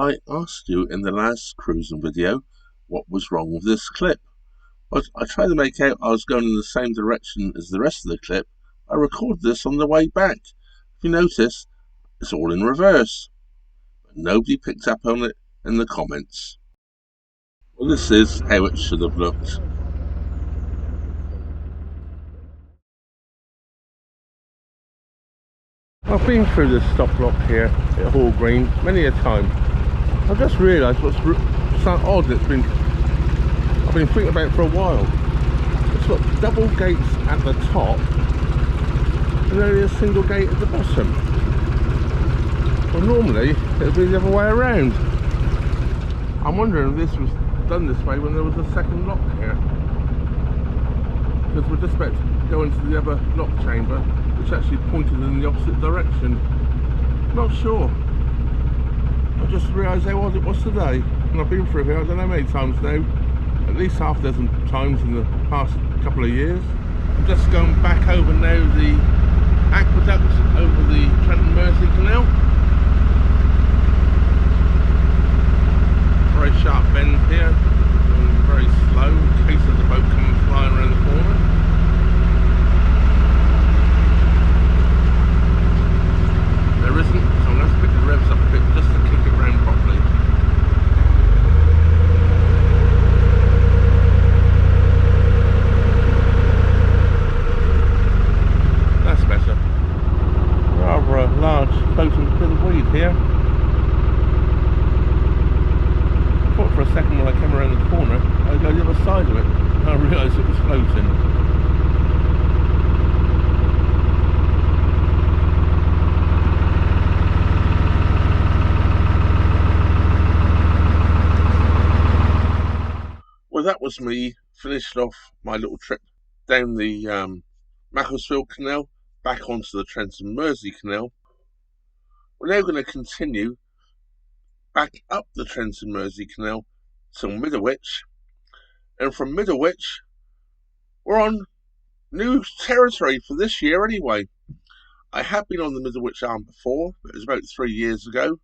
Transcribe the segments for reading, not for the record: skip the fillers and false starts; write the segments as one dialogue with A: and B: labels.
A: I asked you in the last cruising video what was wrong with this clip, but I tried to make out I was going in the same direction as the rest of the clip. I recorded this on the way back. If you notice, it's all in reverse, but nobody picked up on it in the comments. Well, this is how it should have looked.
B: I've been through this stop lock here at Hall Green many a time. I've just realised what's so odd. I've been thinking about it for a while. It's got double gates at the top and only a single gate at the bottom. Well, normally it would be the other way around. I'm wondering if this was done this way when there was a second lock here, because we're just about to go into the other lock chamber, which actually pointed in the opposite direction. Not sure. I just realised how odd it was today, and I've been through here I don't know how many times now, at least half a dozen times in the past couple of years. I'm just going back over now the aqueduct over the Mersey canal. Very sharp bend here, and very slow in case there's a boat coming flying around the corner. There isn't, so I'm going to have to pick the revs up a bit just to kick it round properly. That's better. Rather a large floating bit of weed here. I thought for a second when I came around the corner I'd go the other side of it, and I realised it was floating.
A: Well, that was me finished off my little trip down the Macclesfield Canal back onto the Trenton Mersey Canal. We're now going to continue back up the Trenton Mersey Canal to Middlewich, and from Middlewich we're on new territory for this year anyway. I have been on the Middlewich arm before, but it was about 3 years ago.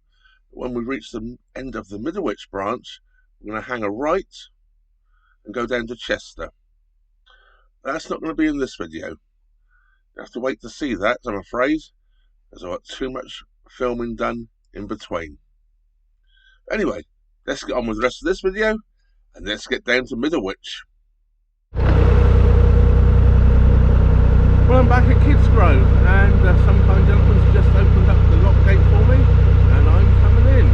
A: When we reach the end of the Middlewich branch, we're going to hang a right and go down to Chester. That's not going to be in this video. You have to wait to see that, I'm afraid, as I've got too much filming done in between. Anyway, let's get on with the rest of this video, and let's get down to Middlewich.
B: Well, I'm back at Kidsgrove, and some kind gentleman's just opened up the lock gate for me, and I'm coming in.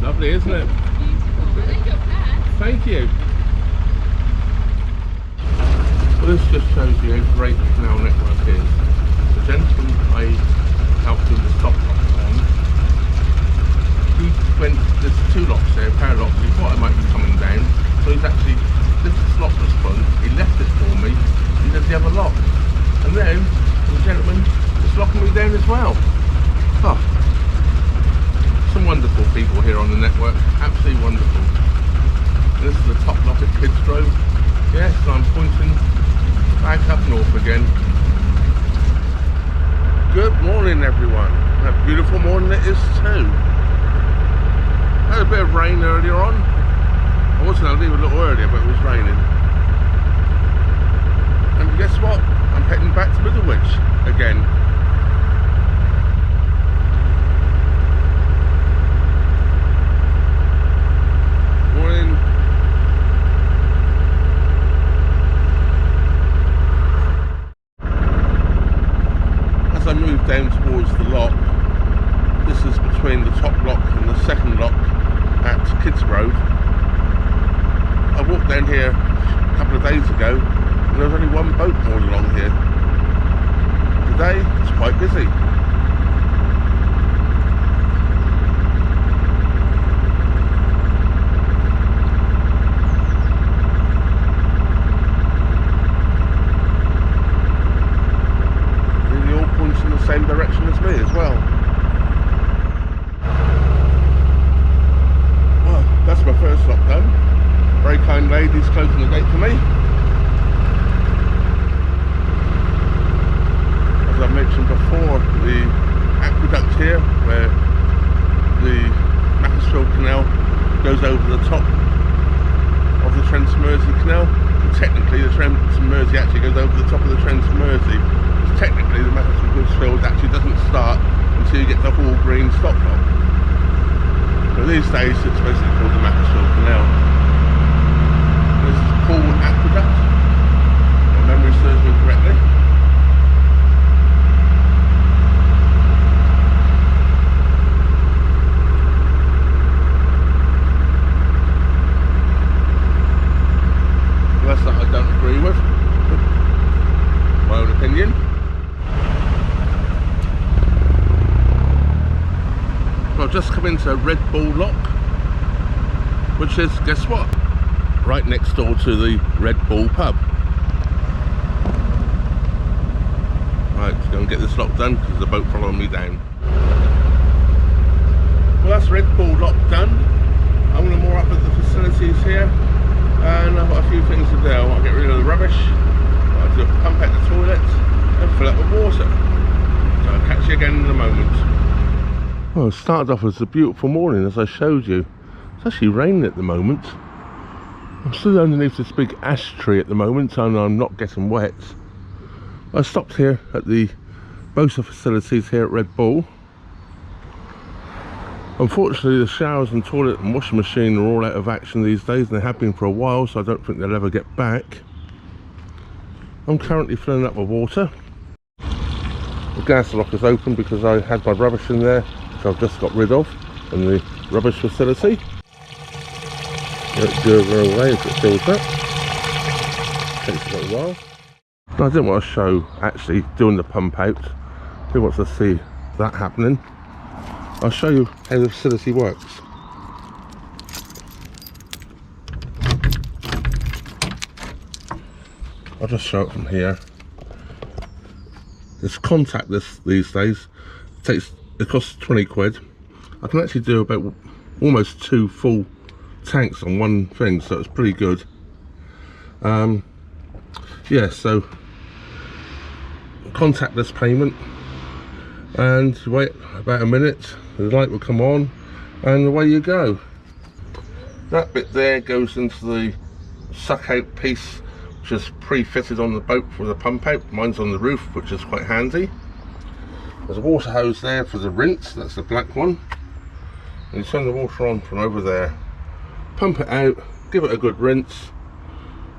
B: Lovely, isn't it?
C: Beautiful. I like your pants.
B: Thank you. Well, this just shows you how great the canal network is. The gentleman I helped do the stop lock on, he went, there's two locks there, pair of locks, he thought I might be coming down, so he's actually, this lock was fun, he left it for me, he did the other lock, and then the gentleman is locking me down as well. Oh. Some wonderful people here on the network, absolutely wonderful. And this is the top lock at Kidsgrove. Yes, I'm pointing back up north again. Good morning everyone, and a beautiful morning it is too. Had a bit of rain earlier on. I was going to leave a little earlier, but it was raining. And guess what? I'm heading back to Middlewich again. As I move down towards the lock, this is between the top lock and the second lock at Kidsgrove. I walked down here a couple of days ago and there was only one boat moored along here. Today it's quite busy.
A: the Macclesfield Canal goes over the top of the Trans-Mersey Canal. And technically the Trans-Mersey actually goes over the top of the Trans-Mersey. Technically the Macclesfield actually doesn't start until you get to Hall Green stop lock. But these days it's basically called the Macclesfield Canal. This is Pool Aqueduct, if my memory serves me correctly. Well, that's that I don't agree with. My own opinion. Well, I've just come into Red Bull Lock, which is, guess what? Right next door to the Red Bull pub. Right, let's go and get this lock done because there's a boat following me down. Well, that's Red Bull Lock done. I'm going to moor up at the facilities here, and I've got a few things to do. I want to get rid of the rubbish, I want to pump out the toilet and fill up with water. So I'll catch you again in a moment. Well, it started off as a beautiful morning, as I showed you. It's actually raining at the moment. I'm still underneath this big ash tree at the moment, and I'm not getting wet. I stopped here at the Bosa facilities here at Red Bull. Unfortunately, the showers and toilet and washing machine are all out of action these days, and they have been for a while, so I don't think they'll ever get back. I'm currently filling up with water. The gas lock is open because I had my rubbish in there, which I've just got rid of in the rubbish facility. Let's do it right away if it fills up. Takes a little while. I didn't want to show actually doing the pump out. Who wants to see that happening? I'll show you how the facility works. I'll just show it from here. It's contactless these days. It costs 20 quid. I can actually do about almost 2 full tanks on one thing, so it's pretty good. Yeah, so contactless payment, and you wait about a minute, the light will come on and away you go. That bit there goes into the suck out piece, which is pre-fitted on the boat for the pump out. Mine's on the roof, which is quite handy. There's a water hose there for the rinse, that's the black one, and you turn the water on from over there, pump it out, give it a good rinse,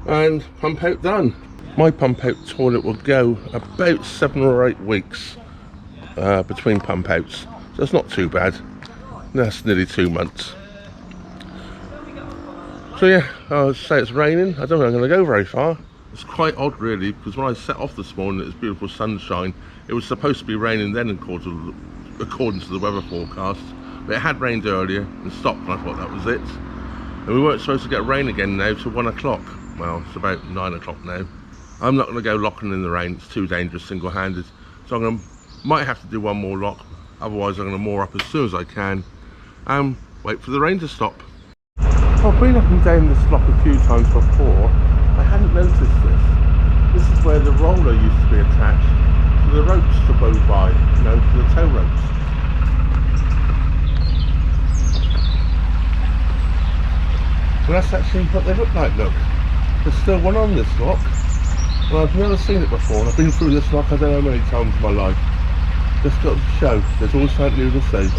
A: and pump out done. My pump out toilet will go about 7 or 8 weeks between pump outs, so it's not too bad. That's nearly 2 months. So yeah, I'll say it's raining. I don't think I'm going to go very far. It's quite odd really, because when I set off this morning it was beautiful sunshine. It was supposed to be raining then according to the weather forecast, but it had rained earlier and stopped, and I thought that was it. And we weren't supposed to get rain again now till 1 o'clock. Well, it's about 9 o'clock now. I'm not going to go locking in the rain, it's too dangerous single-handed. So might have to do one more lock, otherwise I'm going to moor up as soon as I can and wait for the rain to stop. I've been up and down this lock a few times before. I hadn't noticed this. This is where the roller used to be attached to the ropes to go by, you know, to the tow ropes. Well, that's actually what they look like, look. There's still one on this lock. Well, I've never seen it before, and I've been through this lock I don't know how many times in my life. Just got to show, there's always something new to see.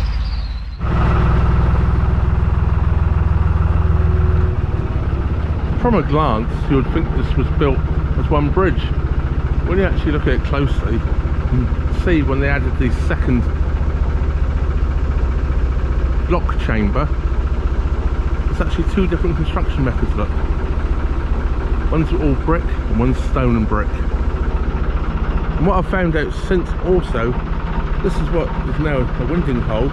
A: From a glance, you would think this was built as one bridge. When you actually look at it closely, you can see when they added the second lock chamber, it's actually 2 different construction methods, look. One's all brick and one's stone and brick. And what I've found out since also, this is what is now a winding hole.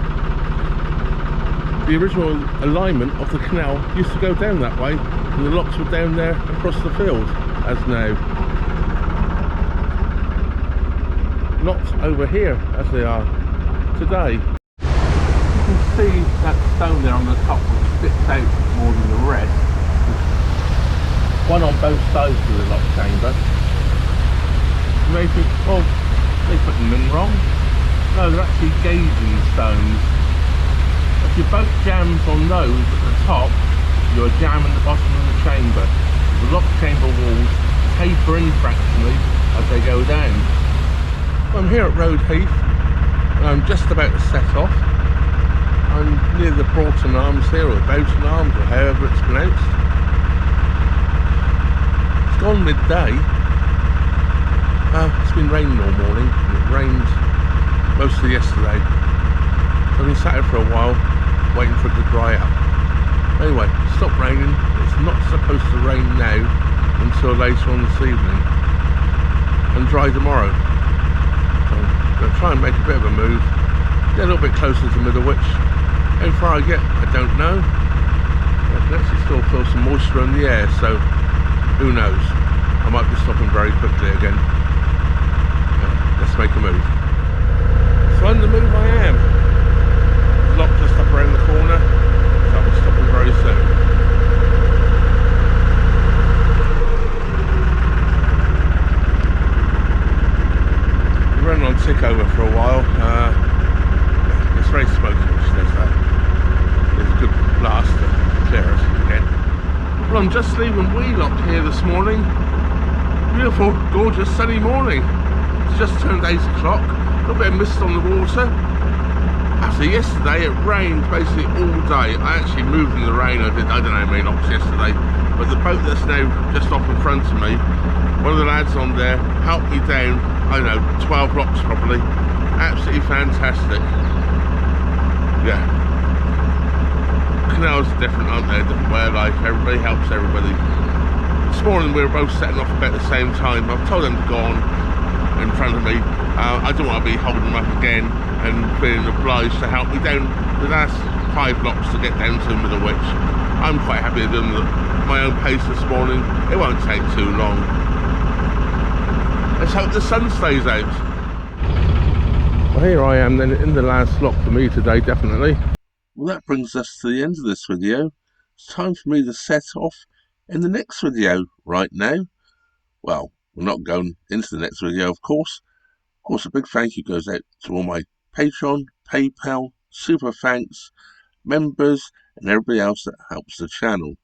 A: The original alignment of the canal used to go down that way, and the locks were down there across the field, as now. Not over here as they are today. You can see that stone there on the top which sticks out more than the rest. One on both sides of the lock chamber. You may think, oh, they put them in wrong. No, they're actually gauging stones.
B: if your boat jams on those at the top, you're jamming the bottom of the chamber. The lock chamber walls taper in fractionally as they go down. I'm here at Road Heath and I'm just about to set off. I'm near the Broughton Arms here, or Boughton Arms, or however it's pronounced. It's gone midday. It's been raining all morning, and it rained most of yesterday. So I've been sat here for a while, waiting for it to dry up. Anyway, it stopped raining. It's not supposed to rain now until later on this evening, and dry tomorrow. So I'm going to try and make a bit of a move, get a little bit closer to Middlewich. How far I get, I don't know. I can actually still feel some moisture in the air, so who knows? I might be stopping very quickly again. Let's make a move. So on the move I am. The lock just up around the corner, so I'll be stopping very soon. We're running on tick over for a while. It's very smoky, which does that. There's a good blast to clear us again. Well, I'm just leaving Wheelock here this morning. Beautiful, gorgeous, sunny morning. It's just turned 8 o'clock. A little bit of mist on the water. After yesterday, it rained basically all day. I actually moved in the rain. I don't know how many knocks yesterday, but the boat that's now just off in front of me, one of the lads on there helped me down, I don't know, 12 blocks probably. Absolutely fantastic. Yeah. Canals are different, aren't they? Different way of life. Everybody helps everybody. This morning we were both setting off about the same time. I've told them to go on in front of me. I don't want to be holding them up again and being obliged to help me down the last 5 blocks to get down to Middlewich. I'm quite happy doing my own pace this morning. It won't take too long. Let's hope the sun stays out. Well, here I am then in the last lock for me today, definitely.
A: Well, that brings us to the end of this video. It's time for me to set off in the next video right now. Well, we're not going into the next video, of course. Of course, a big thank you goes out to all my Patreon, PayPal, Super Thanks, members, and everybody else that helps the channel.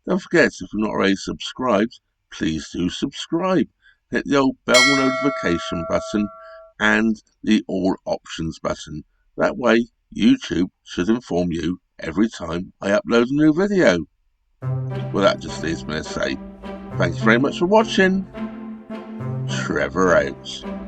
A: Don't forget, if you're not already subscribed, please do subscribe. Hit the old bell notification button and the all options button. That way, YouTube should inform you every time I upload a new video. Well, that just leaves me to say, thank you very much for watching. Trevor out.